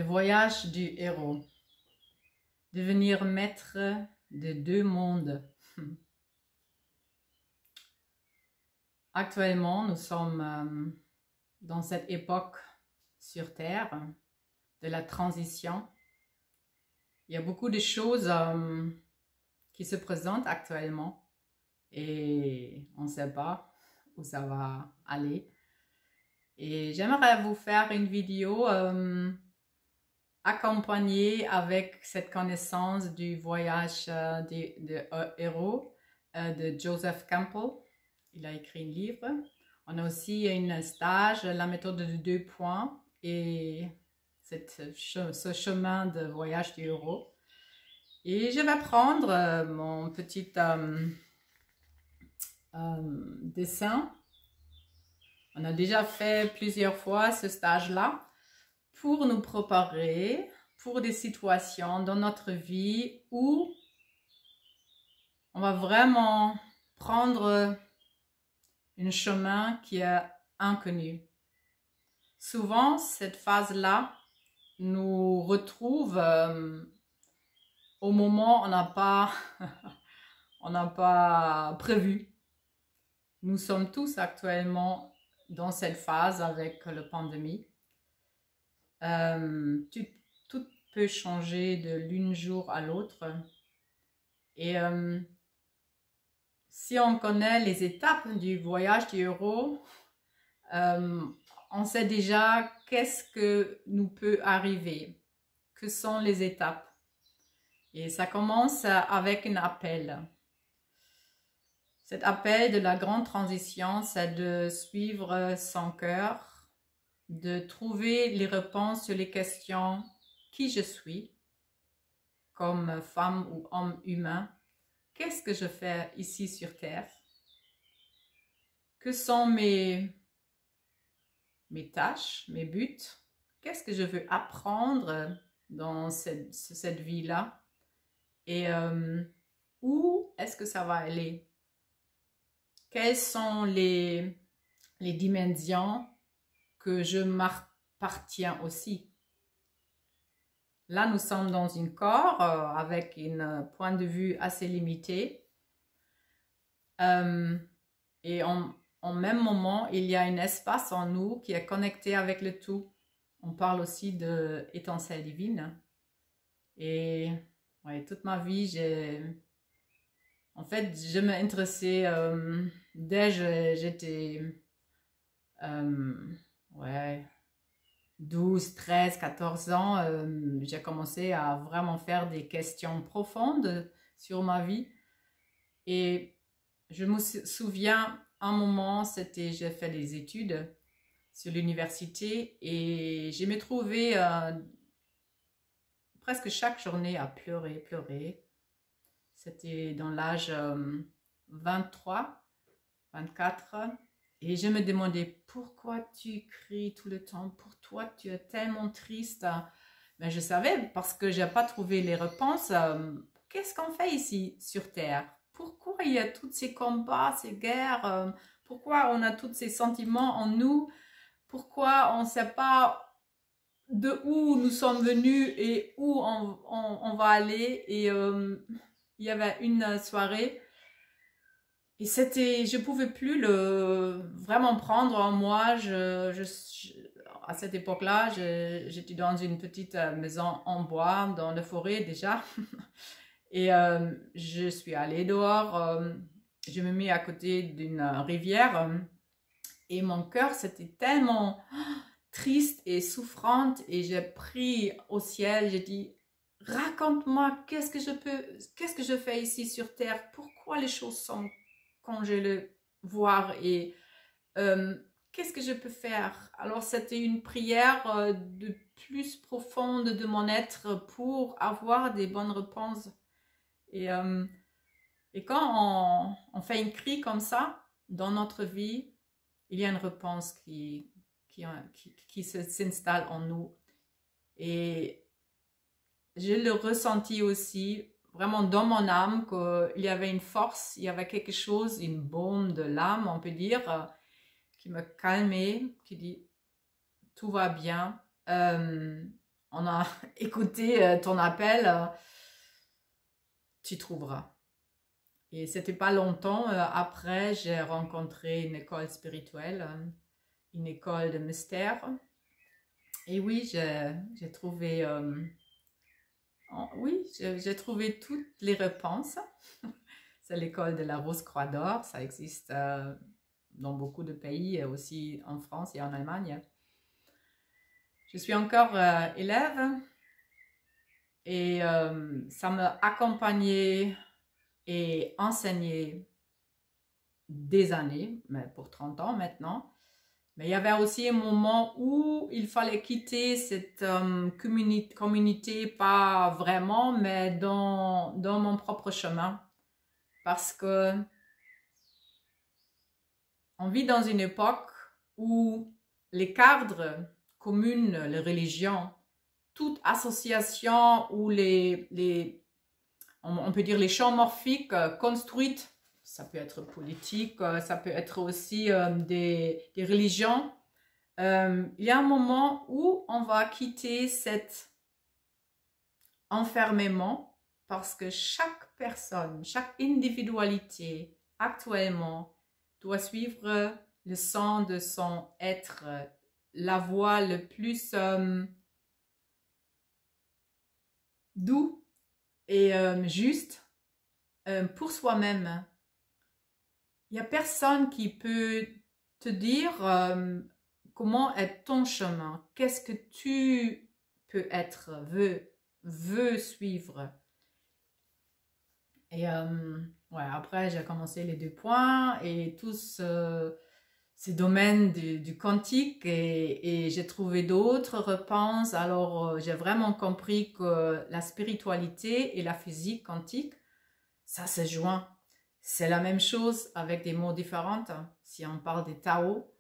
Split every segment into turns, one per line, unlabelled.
Le voyage du héros. Devenir maître de deux mondes. Actuellement, nous sommes dans cette époque sur Terre de la transition. Il y a beaucoup de choses qui se présentent actuellement et on ne sait pas où ça va aller. Et j'aimerais vous faire une vidéo accompagnée avec cette connaissance du voyage de héros de Joseph Campbell. Il a écrit un livre. On a aussi un stage, la méthode de 2 points et ce chemin de voyage du héros. Et je vais prendre mon petit dessin. On a déjà fait plusieurs fois ce stage-là pour nous préparer pour des situations dans notre vie où on va vraiment prendre un chemin qui est inconnu. Souvent, cette phase-là nous retrouve au moment où on n'a pas prévu. Nous sommes tous actuellement dans cette phase avec la pandémie. Tout peut changer de l'un jour à l'autre. Et si on connaît les étapes du voyage du héros, on sait déjà qu'est-ce que nous peut arriver, que sont les étapes. Et ça commence avec un appel. Cet appel de la grande transition, c'est de suivre son cœur, de trouver les réponses sur les questions « Qui je suis ?» comme femme ou homme humain. Qu'est-ce que je fais ici sur Terre? Que sont mes tâches, mes buts? Qu'est-ce que je veux apprendre dans cette vie-là? Et où est-ce que ça va aller? Quelles sont les dimensions que je m'appartiens aussi? Là, nous sommes dans un corps avec un point de vue assez limité. Et en même moment, il y a un espace en nous qui est connecté avec le tout. On parle aussi d'étincelle divine. Et ouais, toute ma vie, je m'intéressais dès que j'étais 12, 13, 14 ans, j'ai commencé à vraiment faire des questions profondes sur ma vie. Et je me souviens, un moment, j'ai fait des études sur l'université et je me trouvais presque chaque journée à pleurer. C'était dans l'âge 23, 24. Et je me demandais, pourquoi tu cries tout le temps? Pour toi, tu es tellement triste. Mais je savais, parce que je n'ai pas trouvé les réponses. Qu'est-ce qu'on fait ici sur Terre? Pourquoi il y a tous ces combats, ces guerres? Pourquoi on a tous ces sentiments en nous? Pourquoi on ne sait pas de où nous sommes venus et où on va aller? Et il y avait une soirée. Et je pouvais plus vraiment prendre en moi. À cette époque-là, j'étais dans une petite maison en bois, dans la forêt déjà. Et je suis allée dehors. Je me mis à côté d'une rivière. Et mon cœur, c'était tellement triste et souffrante. Et j'ai pris au ciel, j'ai dit, raconte-moi, qu'est-ce que je fais ici sur Terre? Pourquoi les choses sont quand je le vois et qu'est-ce que je peux faire? Alors c'était une prière de plus profonde de mon être pour avoir des bonnes réponses. Et quand on fait une cri comme ça dans notre vie, il y a une réponse qui s'installe en nous. Et je le ressentis aussi vraiment dans mon âme qu'il y avait une force, il y avait quelque chose, une baume de l'âme, on peut dire, qui me calmait, qui dit tout va bien. on a écouté ton appel, tu trouveras. Et c'était pas longtemps après, j'ai rencontré une école spirituelle, une école de mystère. Et oui, j'ai trouvé, oui, j'ai trouvé toutes les réponses. C'est l'école de la Rose-Croix d'Or, ça existe dans beaucoup de pays, aussi en France et en Allemagne. Je suis encore élève et ça m'a accompagnée et enseignée des années, mais pour 30 ans maintenant. Mais il y avait aussi un moment où il fallait quitter cette communauté, pas vraiment, mais dans mon propre chemin. Parce que on vit dans une époque où les cadres communs, les religions, toute association où on peut dire les champs morphiques construites, ça peut être politique, ça peut être aussi des religions. Il y a un moment où on va quitter cet enfermement parce que chaque personne, chaque individualité actuellement doit suivre le sens de son être, la voie le plus doux et juste pour soi-même. Il n'y a personne qui peut te dire comment est ton chemin, qu'est-ce que tu peux être, veux suivre. Et ouais, après, j'ai commencé les 2 points et tous ces domaines du quantique et j'ai trouvé d'autres réponses. Alors, j'ai vraiment compris que la spiritualité et la physique quantique, ça se joint. C'est la même chose avec des mots différents. Si on parle des Tao,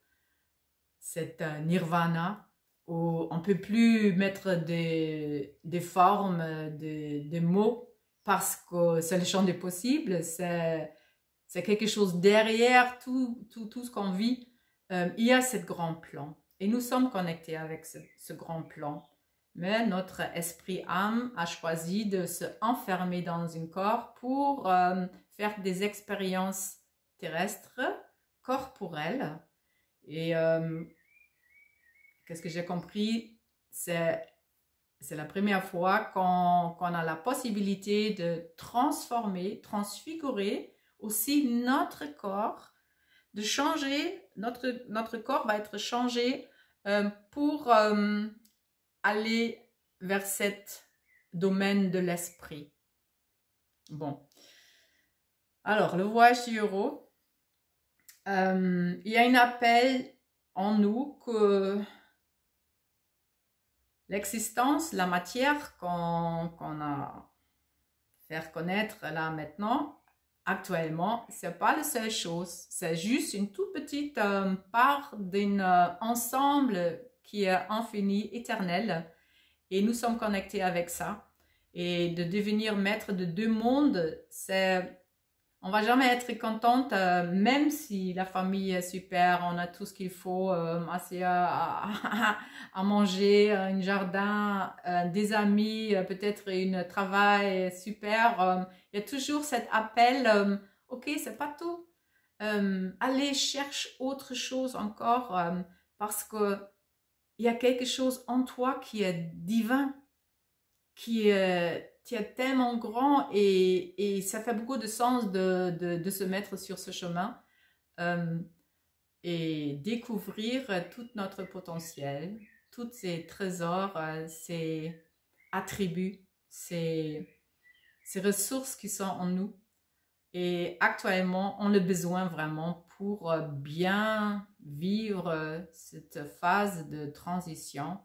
c'est nirvana, où on ne peut plus mettre des formes, des mots, parce que c'est le champ des possibles, c'est quelque chose derrière tout ce qu'on vit. Il y a ce grand plan, et nous sommes connectés avec ce grand plan. Mais notre esprit-âme a choisi de se enfermer dans un corps pour faire des expériences terrestres, corporelles. Et qu'est-ce que j'ai compris? C'est la première fois qu'on a la possibilité de transformer, transfigurer aussi notre corps, de changer, notre corps va être changé pour aller vers cet domaine de l'esprit. Bon. Alors, le voyage du héros. Il y a un appel en nous que l'existence, la matière qu'on a fait connaître là maintenant, actuellement, c'est pas la seule chose. C'est juste une toute petite part d'un ensemble qui est infini, éternel. Et nous sommes connectés avec ça. Et de devenir maître de 2 mondes, on va jamais être contente, même si la famille est super, on a tout ce qu'il faut, assez à manger, un jardin, des amis, peut-être un travail super. Il y a toujours cet appel, ok, c'est pas tout. Allez, cherche autre chose encore, parce que il y a quelque chose en toi qui est divin, qui est tellement grand et ça fait beaucoup de sens de se mettre sur ce chemin et découvrir tout notre potentiel, tous ces trésors, ces attributs, ces ressources qui sont en nous. Et actuellement, on a besoin vraiment pour bien vivre cette phase de transition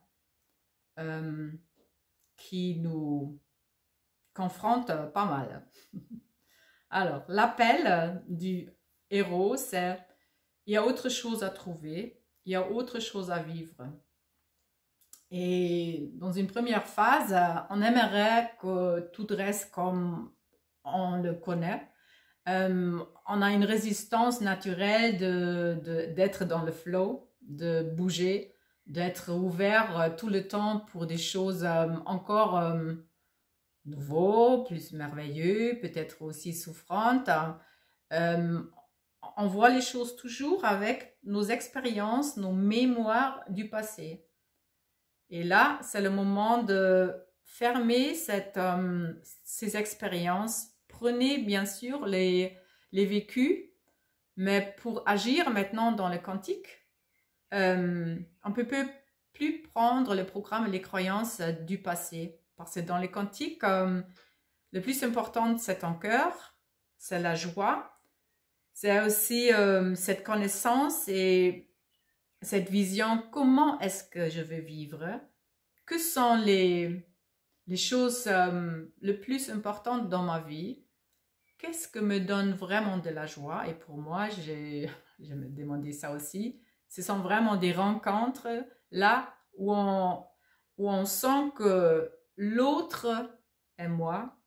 qui nous confronte pas mal. Alors, l'appel du héros, c'est il y a autre chose à trouver, il y a autre chose à vivre. Et dans une première phase, on aimerait que tout reste comme on le connaît. On a une résistance naturelle d'être dans le flow, de bouger, d'être ouvert tout le temps pour des choses encore nouveaux, plus merveilleux, peut-être aussi souffrantes. Euh, on voit les choses toujours avec nos expériences, nos mémoires du passé. Et là, c'est le moment de fermer ces expériences. Prenez bien sûr les vécus, mais pour agir maintenant dans le quantique, on ne peut plus prendre le programme et les croyances du passé. Parce que dans les quantiques, le plus important, c'est ton cœur, c'est la joie, c'est aussi cette connaissance et cette vision, comment est-ce que je veux vivre, que sont les choses le plus importantes dans ma vie, qu'est-ce que me donne vraiment de la joie. Et pour moi, je me demandais ça aussi, ce sont vraiment des rencontres là où on sent que l'autre et moi,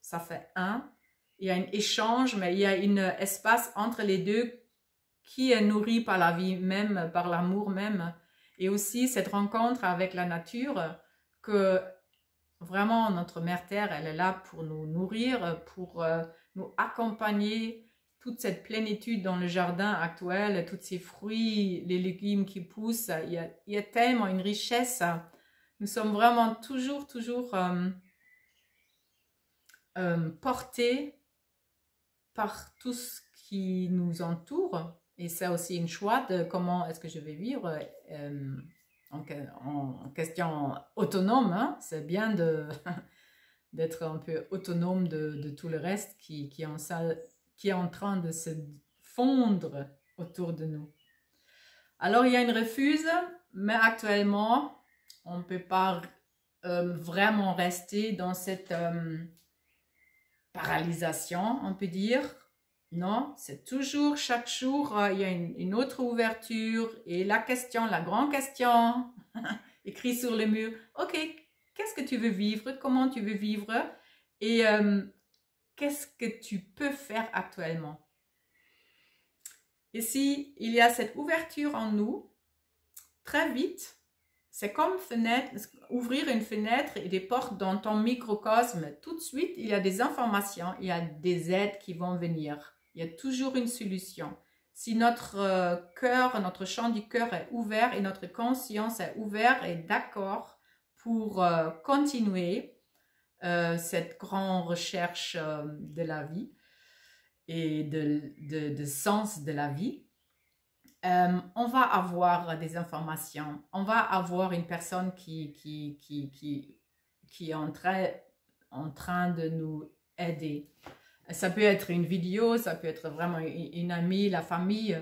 ça fait un. Il y a un échange, mais il y a un espace entre les deux qui est nourri par la vie même, par l'amour même. Et aussi cette rencontre avec la nature, que vraiment notre Mère Terre, elle est là pour nous nourrir, pour nous accompagner, toute cette plénitude dans le jardin actuel, tous ces fruits, les légumes qui poussent, il y a tellement une richesse. Nous sommes vraiment toujours portés par tout ce qui nous entoure. Et c'est aussi une choix de comment est-ce que je vais vivre en question autonome. Hein. C'est bien d'être un peu autonome de tout le reste qui est en train de se fondre autour de nous. Alors, il y a une refuse, mais actuellement, on ne peut pas vraiment rester dans cette paralysation, on peut dire. Non, c'est toujours, chaque jour, il y a une autre ouverture. Et la question, la grande question, écrit sur le mur, ok, qu'est-ce que tu veux vivre? Comment tu veux vivre? Et qu'est-ce que tu peux faire actuellement? Ici, il y a cette ouverture en nous, très vite. C'est comme ouvrir une fenêtre et des portes dans ton microcosme. Tout de suite, il y a des informations, il y a des aides qui vont venir. Il y a toujours une solution. Si notre cœur, notre champ du cœur est ouvert et notre conscience est ouverte et d'accord pour continuer cette grande recherche de la vie et de sens de la vie, on va avoir des informations, on va avoir une personne qui est en train de nous aider. Ça peut être une vidéo, ça peut être vraiment une amie, la famille,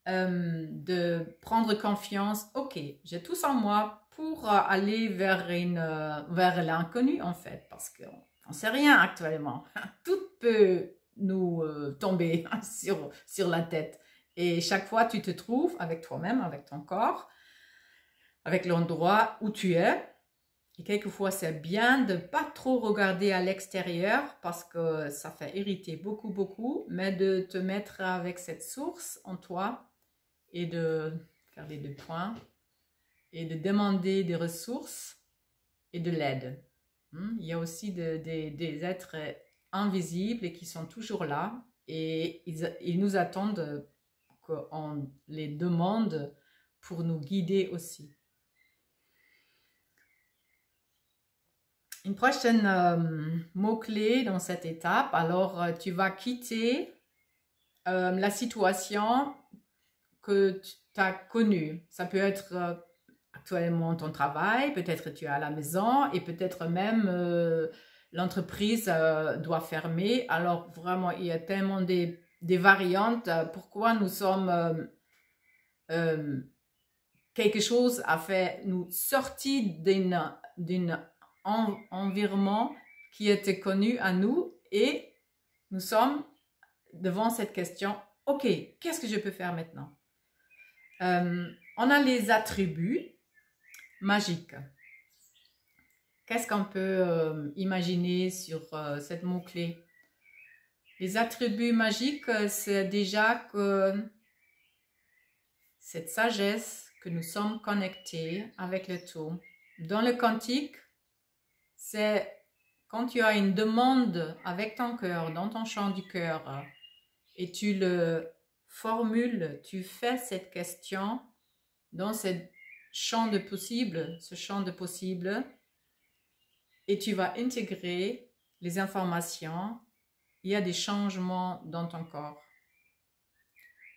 de prendre confiance. Ok, j'ai tout en moi pour aller vers l'inconnu en fait, parce qu'on ne sait rien actuellement. Tout peut nous tomber sur la tête. Et chaque fois, tu te trouves avec toi-même, avec ton corps, avec l'endroit où tu es. Et quelquefois, c'est bien de ne pas trop regarder à l'extérieur parce que ça fait irriter beaucoup, mais de te mettre avec cette source en toi et de faire les deux points et de demander des ressources et de l'aide. Il y a aussi des êtres invisibles et qui sont toujours là et ils nous attendent qu'on les demande pour nous guider aussi. Une prochaine mot-clé dans cette étape, alors tu vas quitter la situation que tu as connue. Ça peut être actuellement ton travail, peut-être tu es à la maison et peut-être même l'entreprise doit fermer. Alors vraiment, il y a tellement des variantes. Pourquoi nous sommes... quelque chose a fait nous sortir d'un environnement qui était connu à nous et nous sommes devant cette question, ok, qu'est-ce que je peux faire maintenant? On a les attributs magiques. Qu'est-ce qu'on peut imaginer sur cette mot-clé? Les attributs magiques, c'est déjà que cette sagesse que nous sommes connectés avec le tout. Dans le quantique, c'est quand tu as une demande avec ton cœur, dans ton champ du cœur, et tu le formules, tu fais cette question dans ce champ de possible, et tu vas intégrer les informations. Il y a des changements dans ton corps.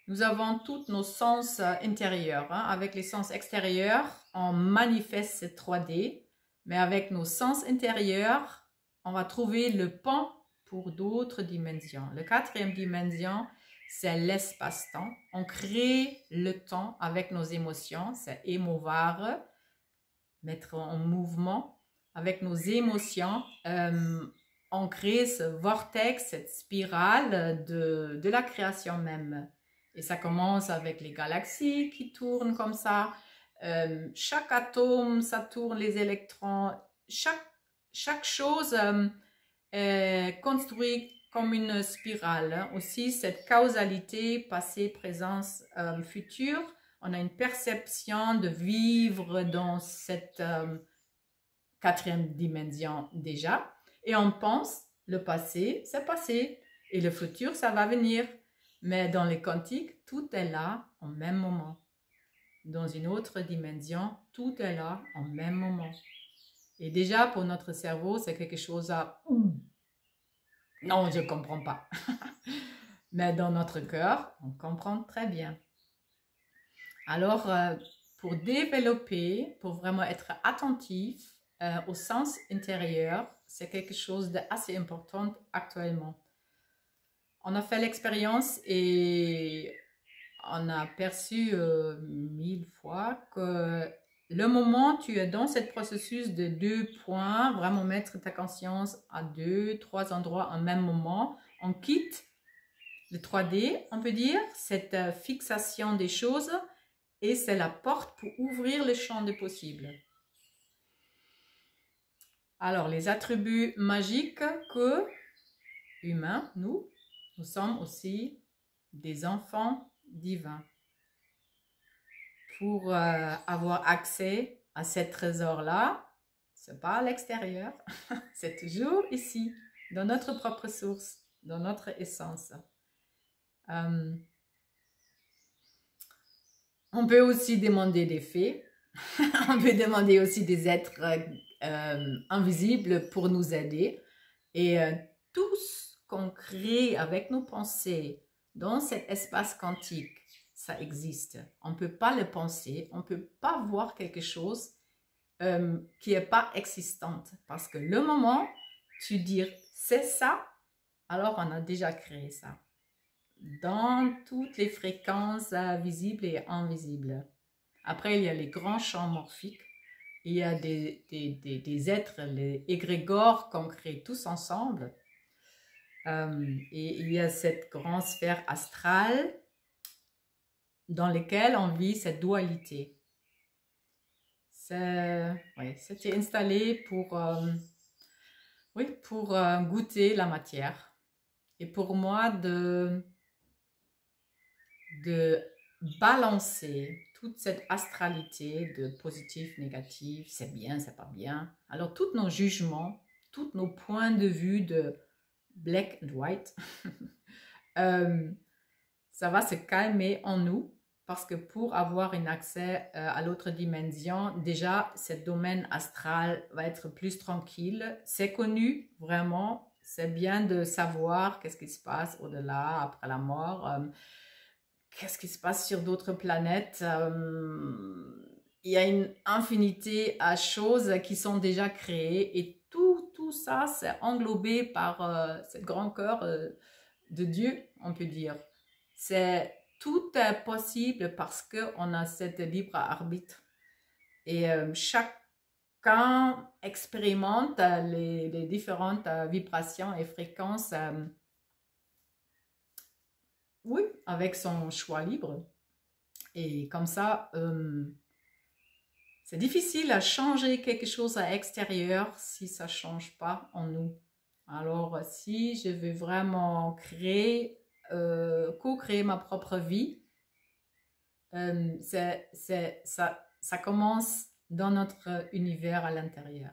Nous avons tous nos sens intérieurs. Avec les sens extérieurs, on manifeste cette 3D, mais avec nos sens intérieurs, on va trouver le pont pour d'autres dimensions. La 4e dimension, c'est l'espace-temps. On crée le temps avec nos émotions, c'est émouvoir, mettre en mouvement. Avec nos émotions, on crée ce vortex, cette spirale de la création même. Et ça commence avec les galaxies qui tournent comme ça. Chaque atome, ça tourne, les électrons. Chaque chose est construite comme une spirale. Aussi, cette causalité, passé, présence, futur. On a une perception de vivre dans cette 4e dimension déjà. Et on pense, le passé, c'est passé. Et le futur, ça va venir. Mais dans les quantiques, tout est là en même moment. Dans une autre dimension, tout est là en même moment. Et déjà, pour notre cerveau, c'est quelque chose à... Non, je ne comprends pas. Mais dans notre cœur, on comprend très bien. Alors, pour développer, pour vraiment être attentif au sens intérieur, c'est quelque chose d'assez important actuellement. On a fait l'expérience et on a perçu 1000 fois que le moment où tu es dans ce processus de 2 points, vraiment mettre ta conscience à 2, 3 endroits en même moment, on quitte le 3D, on peut dire, cette fixation des choses, et c'est la porte pour ouvrir le champ des possibles. Alors, les attributs magiques que humains, nous sommes aussi des enfants divins. Pour avoir accès à ce trésor-là, c'est pas à l'extérieur, c'est toujours ici, dans notre propre source, dans notre essence. On peut aussi demander des fées, on peut demander aussi des êtres invisibles pour nous aider. Et tout ce qu'on crée avec nos pensées dans cet espace quantique, ça existe. On ne peut pas le penser, on ne peut pas voir quelque chose qui n'est pas existante. Parce que le moment tu dis c'est ça, alors on a déjà créé ça. Dans toutes les fréquences visibles et invisibles. Après, il y a les grands champs morphiques. Il y a des êtres, les égrégores qu'on crée tous ensemble. Et il y a cette grande sphère astrale dans laquelle on vit cette dualité. C'était installé pour goûter la matière. Et pour moi, de balancer toute cette astralité de positif, négatif, c'est bien, c'est pas bien. Alors, tous nos jugements, tous nos points de vue de black and white, ça va se calmer en nous parce que pour avoir un accès à l'autre dimension, déjà, ce domaine astral va être plus tranquille. C'est connu, vraiment. C'est bien de savoir qu'est-ce qui se passe au-delà, après la mort. Qu'est-ce qui se passe sur d'autres planètes. Il y a une infinité de choses qui sont déjà créées et tout ça, c'est englobé par ce grand cœur de Dieu, on peut dire. Tout est possible parce qu'on a cette libre arbitre. Et chacun expérimente les différentes vibrations et fréquences, oui, avec son choix libre. Et comme ça, c'est difficile à changer quelque chose à l'extérieur si ça ne change pas en nous. Alors, si je veux vraiment co-créer ma propre vie, ça commence dans notre univers à l'intérieur.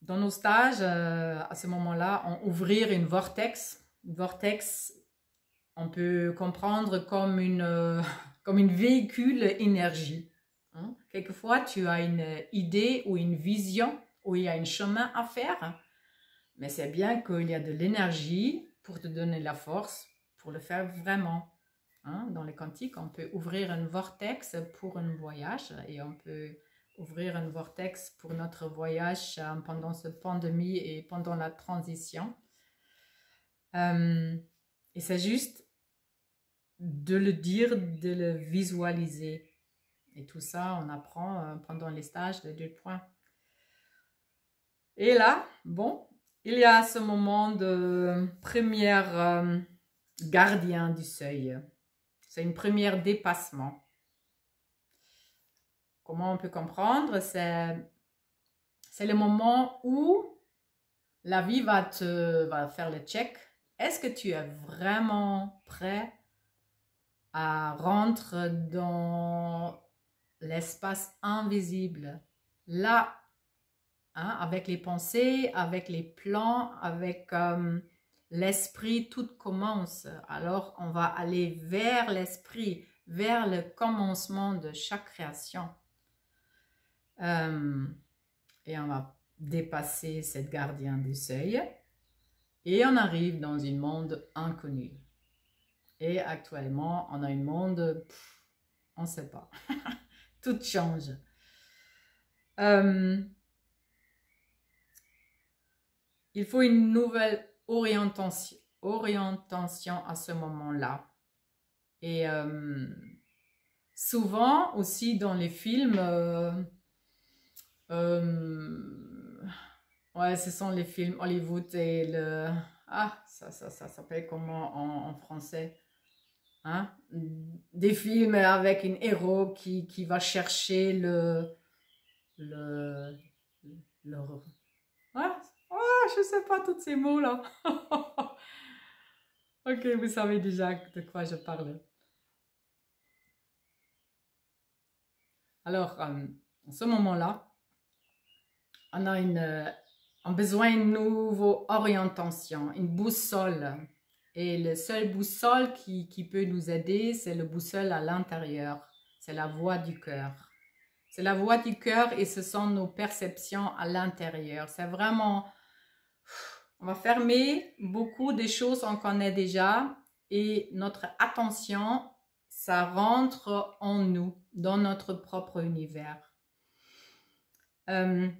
Dans nos stages, à ce moment-là, on ouvrir une vortex. Une vortex, on peut comprendre comme une véhicule énergie. Hein? Quelquefois, tu as une idée ou une vision où il y a un chemin à faire, mais c'est bien qu'il y a de l'énergie pour te donner la force pour le faire vraiment. Hein? Dans les quantiques, on peut ouvrir un vortex pour un voyage et on peut ouvrir un vortex pour notre voyage pendant cette pandémie et pendant la transition. Et c'est juste de le dire, de le visualiser. Et tout ça, on apprend pendant les stages de 2 points. Et là, bon, il y a ce moment de première gardien du seuil. C'est une première dépassement. Comment on peut comprendre? C'est le moment où la vie va faire le check. Est-ce que tu es vraiment prêt à rentrer dans l'espace invisible? Là, hein, avec les pensées, avec les plans, avec l'esprit, tout commence. Alors, on va aller vers l'esprit, vers le commencement de chaque création. Et on va dépasser cette gardien du seuil et on arrive dans un monde inconnu. Et actuellement, on a un monde, on ne sait pas. Tout change. Il faut une nouvelle orientation à ce moment-là. Et souvent aussi dans les films, ouais, ce sont les films Hollywood et le... Ah, ça s'appelle comment en français? Hein? Des films avec un héros qui va chercher Ouais, je sais pas tous ces mots-là. Ok, vous savez déjà de quoi je parle. Alors, à ce moment-là, on a besoin d'une nouvelle orientation, une boussole. Et le seul boussole qui peut nous aider, c'est le boussole à l'intérieur. C'est la voix du cœur. C'est la voix du cœur et ce sont nos perceptions à l'intérieur. C'est vraiment... On va fermer beaucoup des choses qu'on connaît déjà et notre attention, ça rentre en nous, dans notre propre univers. Après,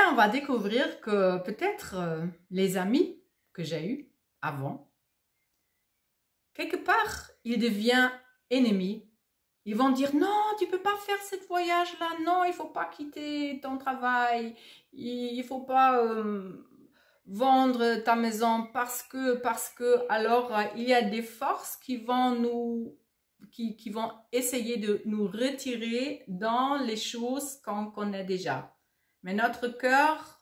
on va découvrir que peut-être les amis que j'ai eus avant, quelque part, ils deviennent ennemis. Ils vont dire, non, tu ne peux pas faire ce voyage-là, non, il ne faut pas quitter ton travail, il ne faut pas vendre ta maison parce que, alors il y a des forces qui vont qui vont essayer de nous retirer dans les choses qu'on connaît déjà. Mais notre cœur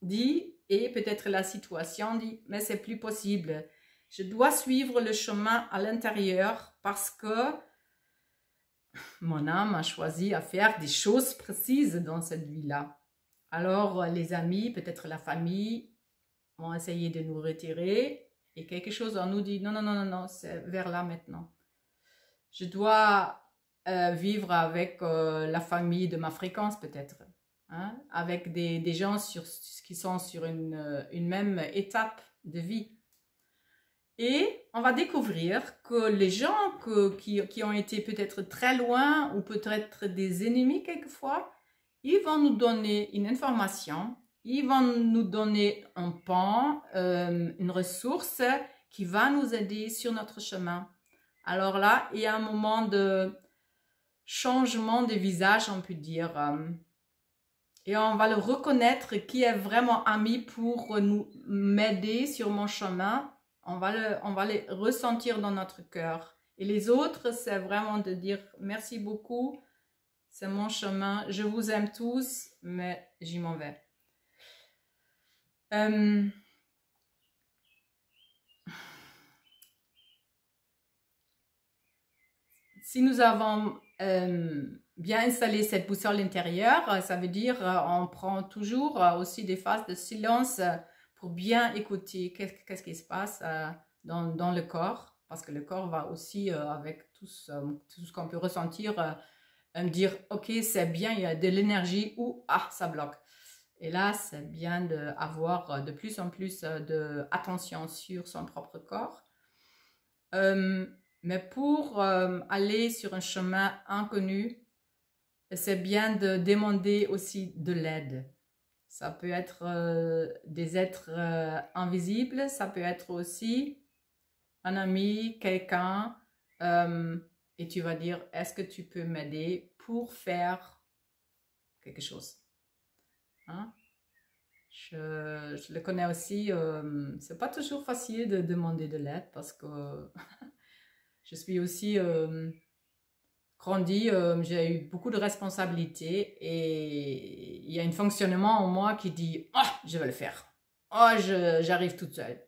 dit, et peut-être la situation dit, mais c'est plus possible. Je dois suivre le chemin à l'intérieur parce que mon âme a choisi à faire des choses précises dans cette vie-là. Alors, les amis, peut-être la famille, vont essayer de nous retirer et quelque chose en nous dit, non, non, non, non, non, c'est vers là maintenant. Je dois vivre avec la famille de ma fréquence peut-être, hein, avec des gens qui sont sur une même étape de vie. Et on va découvrir que les gens qui ont été peut-être très loin ou peut-être des ennemis quelquefois, ils vont nous donner une information, ils vont nous donner un pan, une ressource qui va nous aider sur notre chemin. Alors là, il y a un moment de changement de visage, on peut dire. Et on va le reconnaître qui est vraiment ami pour m'aider sur mon chemin. On va les ressentir dans notre cœur. Et les autres, c'est vraiment de dire merci beaucoup, c'est mon chemin, je vous aime tous, mais j'y m'en vais. si nous avons bien installé cette boussole intérieure, ça veut dire on prend toujours aussi des phases de silence pour bien écouter qu'est-ce qui se passe dans le corps, parce que le corps va aussi, avec tout ce qu'on peut ressentir, me dire « Ok, c'est bien, il y a de l'énergie » ou « Ah, ça bloque ». Et là, c'est bien d'avoir de plus en plus d'attention sur son propre corps. Mais pour aller sur un chemin inconnu, c'est bien de demander aussi de l'aide. Ça peut être des êtres invisibles, ça peut être aussi un ami, quelqu'un, et tu vas dire, est-ce que tu peux m'aider pour faire quelque chose? Hein? Je le connais aussi, c'est pas toujours facile de demander de l'aide parce que je suis aussi grandi, j'ai eu beaucoup de responsabilités et il y a un fonctionnement en moi qui dit « Ah, je vais le faire. Ah, j'arrive toute seule. »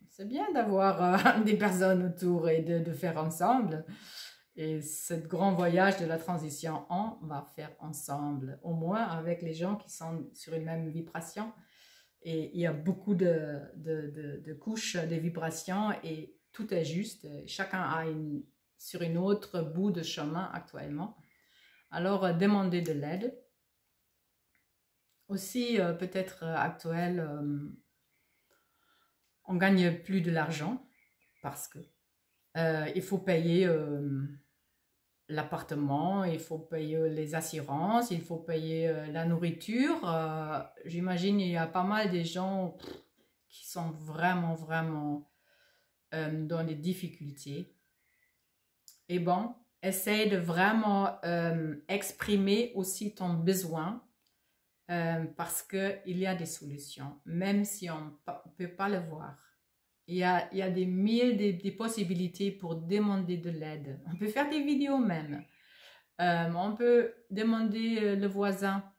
C'est bien d'avoir des personnes autour et de faire ensemble. Et ce grand voyage de la transition, on va faire ensemble, au moins avec les gens qui sont sur une même vibration. Et il y a beaucoup de couches de vibrations et tout est juste. Chacun a sur une autre bout de chemin actuellement. Alors, demander de l'aide. Aussi, peut-être actuel, on gagne plus de l'argent parce que il faut payer l'appartement, il faut payer les assurances, il faut payer la nourriture. J'imagine il y a pas mal de gens qui sont vraiment dans les difficultés. Et bon, essaye de vraiment exprimer aussi ton besoin parce qu'il y a des solutions, même si on ne peut pas le voir. Il y a des des possibilités pour demander de l'aide. On peut faire des vidéos même. On peut demander le voisin.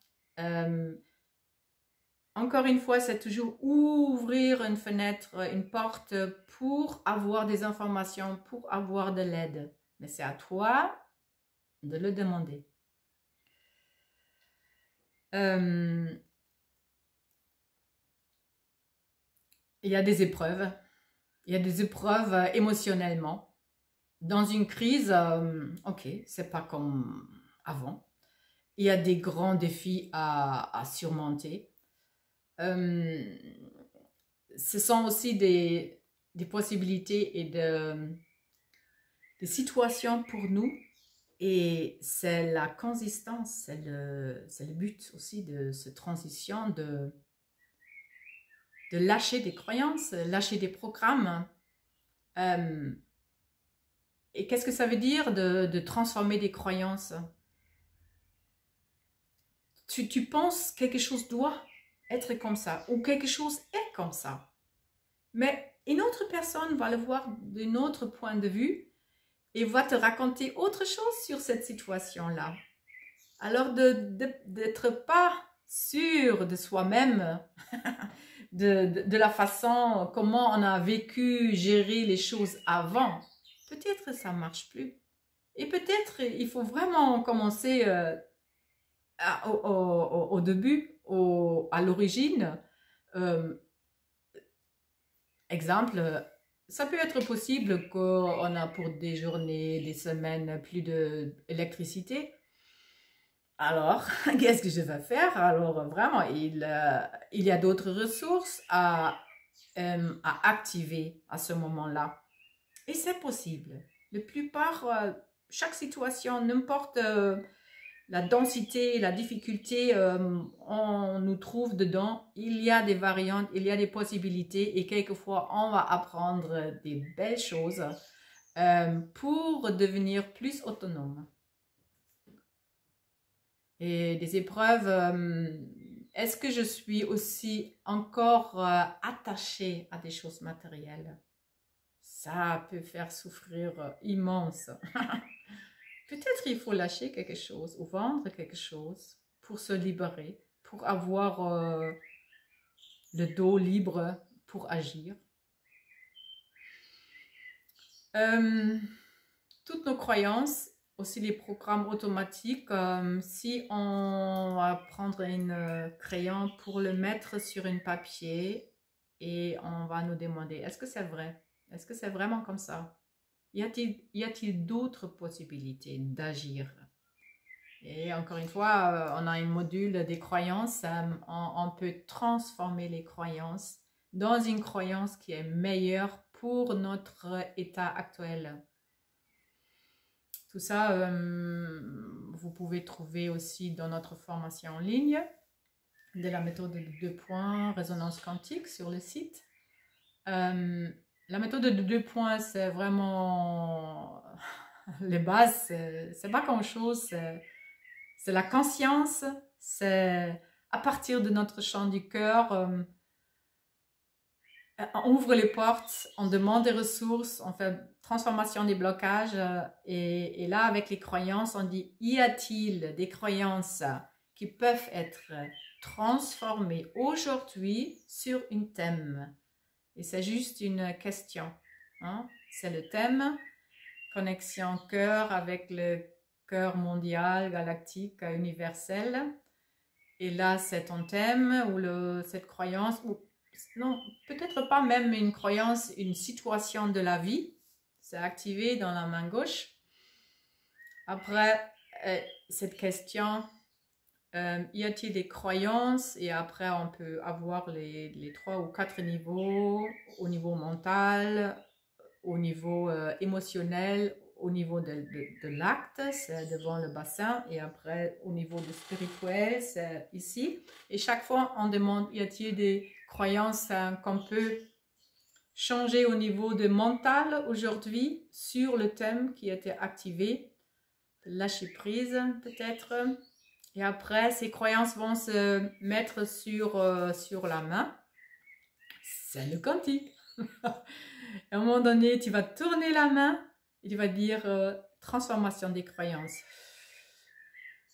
Encore une fois, c'est toujours ouvrir une fenêtre, une porte pour avoir des informations, pour avoir de l'aide. Mais c'est à toi de le demander. Il y a des épreuves. Il y a des épreuves émotionnellement. Dans une crise, ok, c'est pas comme avant. Il y a des grands défis à surmonter. Ce sont aussi des possibilités et des situations pour nous. Et c'est la consistance, c'est le but aussi de cette transition, de lâcher des croyances, lâcher des programmes. Et qu'est-ce que ça veut dire de transformer des croyances? Tu penses quelque chose doit être comme ça, ou quelque chose est comme ça. Mais une autre personne va le voir d'un autre point de vue et va te raconter autre chose sur cette situation-là. Alors d'être pas sûr de soi-même, de la façon comment on a vécu, géré les choses avant, peut-être ça ne marche plus. Et peut-être il faut vraiment commencer au début, à l'origine. Exemple, ça peut être possible qu'on a pour des journées, des semaines, plus d'électricité. Alors, qu'est-ce que je vais faire? Alors, vraiment, il y a d'autres ressources à activer à ce moment-là. Et c'est possible. La plupart, chaque situation, n'importe la densité, la difficulté, on nous trouve dedans. Il y a des variantes, il y a des possibilités et quelquefois, on va apprendre des belles choses pour devenir plus autonome. Et des épreuves, est-ce que je suis aussi encore attachée à des choses matérielles? Ça peut faire souffrir immense. Peut-être il faut lâcher quelque chose ou vendre quelque chose pour se libérer, pour avoir le dos libre pour agir. toutes nos croyances, aussi les programmes automatiques, si on va prendre un crayon pour le mettre sur un papier et on va nous demander, est-ce que c'est vrai? Est-ce que c'est vraiment comme ça? Y a-t-il d'autres possibilités d'agir? Et encore une fois, on a un module des croyances, on peut transformer les croyances dans une croyance qui est meilleure pour notre état actuel. Tout ça, vous pouvez trouver aussi dans notre formation en ligne de la méthode de 2 points, résonance quantique sur le site. La méthode de 2 points, c'est vraiment les bases, c'est pas grand-chose, c'est la conscience, c'est à partir de notre champ du cœur, on ouvre les portes, on demande des ressources, on fait transformation des blocages et là avec les croyances, on dit y a-t-il des croyances qui peuvent être transformées aujourd'hui sur un thème? Et c'est juste une question, hein? C'est le thème, connexion cœur avec le cœur mondial, galactique, universel. Et là, c'est ton thème ou cette croyance, ou non, peut-être pas même une croyance, une situation de la vie. C'est activé dans la main gauche. Après, cette question, y a-t-il des croyances? Et après, on peut avoir les 3 ou 4 niveaux, au niveau mental, au niveau émotionnel, au niveau de l'acte, c'est devant le bassin, et après au niveau du spirituel, c'est ici. Et chaque fois, on demande, y a-t-il des croyances qu'on peut changer au niveau de mental aujourd'hui sur le thème qui a été activé, lâcher prise peut-être. Et après, ces croyances vont se mettre sur la main. C'est le quantique. À un moment donné, tu vas tourner la main et tu vas dire transformation des croyances.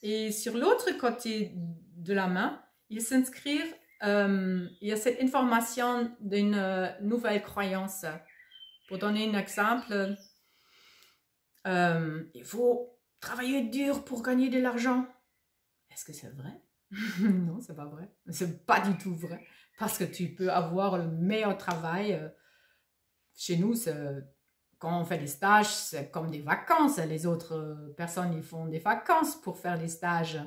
Et sur l'autre côté de la main, il s'inscrit, il y a cette information d'une nouvelle croyance. Pour donner un exemple, il faut travailler dur pour gagner de l'argent. Est-ce que c'est vrai? Non, c'est pas vrai. C'est pas du tout vrai. Parce que tu peux avoir le meilleur travail. Chez nous, quand on fait des stages, c'est comme des vacances. Les autres personnes, ils font des vacances pour faire des stages.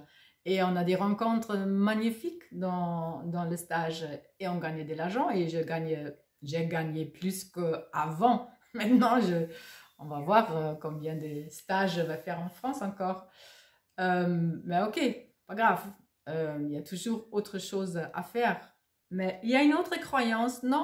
Et on a des rencontres magnifiques dans le stage. Et on gagne de l'argent. Et j'ai gagné plus qu'avant. Maintenant, on va voir combien de stages je vais faire en France encore. Mais ok, pas grave. Il y a toujours autre chose à faire. Mais il y a une autre croyance. Non,